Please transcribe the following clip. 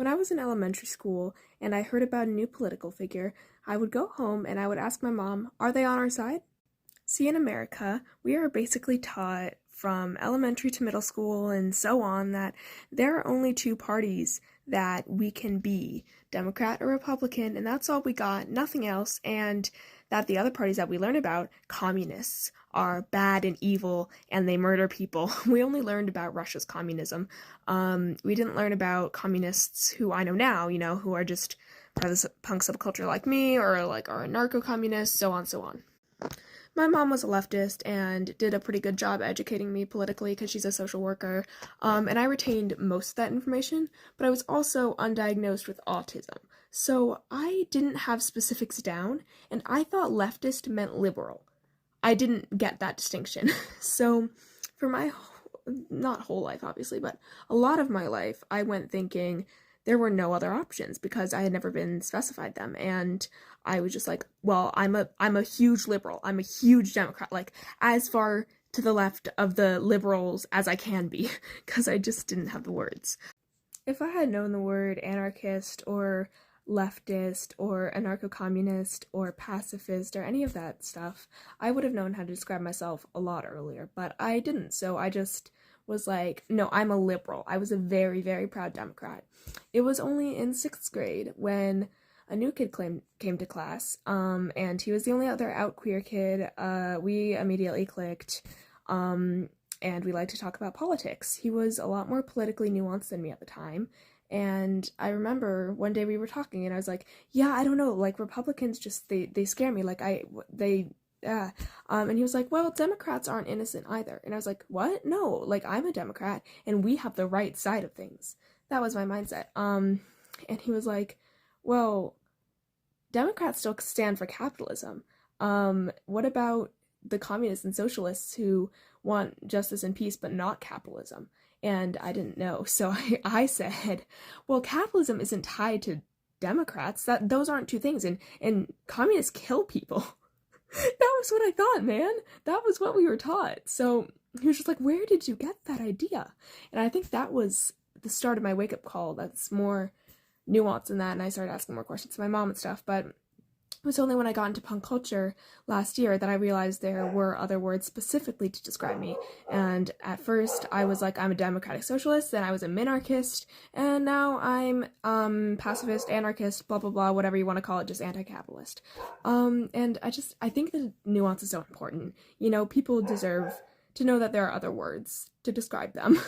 When I was in elementary school and I heard about a new political figure, I would go home and I would ask my mom, are they on our side? See, in America, we are basically taught from elementary to middle school and so on that there are only two parties that we can be, Democrat or Republican, and that's all we got, nothing else, and that the other parties that we learn about, communists, are bad and evil and they murder people. We only learned about Russia's communism. We didn't learn about communists who I know now, who are just part of the punk subculture like me or like are anarcho-communists, so on, so on. My mom was a leftist and did a pretty good job educating me politically because she's a social worker, and I retained most of that information, but I was also undiagnosed with autism. So I didn't have specifics down, and I thought leftist meant liberal. I didn't get that distinction. So for my, not whole life obviously, but a lot of my life, I went thinking there were no other options because I had never been specified them, and I was just like, well, I'm a huge liberal, I'm a huge Democrat, like as far to the left of the liberals as I can be, because I just didn't have the words. If I had known the word anarchist or leftist or anarcho-communist or pacifist or any of that stuff, I would have known how to describe myself a lot earlier, but I didn't, so I just was like, no, I'm a liberal. I was a very, very proud Democrat. It was only in 6th grade when a new kid came to class, and he was the only other out queer kid. We immediately clicked, and we liked to talk about politics. He was a lot more politically nuanced than me at the time, and I remember one day we were talking, and I was like, yeah, I don't know, like, Republicans just, they scare me, like, and he was like, well, Democrats aren't innocent either. And I was like, what? No, like, I'm a Democrat, and we have the right side of things. That was my mindset. And he was like, well, Democrats still stand for capitalism. What about the communists and socialists who want justice and peace but not capitalism? And I didn't know, so I said, well, capitalism isn't tied to Democrats. Those aren't two things, and communists kill people. That was what I thought, man. That was what we were taught. So he was just like, where did you get that idea? And I think that was the start of my wake-up call. That's more nuanced than that, and I started asking more questions to my mom and stuff, but it was only when I got into punk culture last year that I realized there were other words specifically to describe me. And at first, I was like, I'm a democratic socialist, then I was a minarchist, and now I'm pacifist, anarchist, blah blah blah, whatever you want to call it, just anti-capitalist. And I think the nuance is so important. People deserve to know that there are other words to describe them.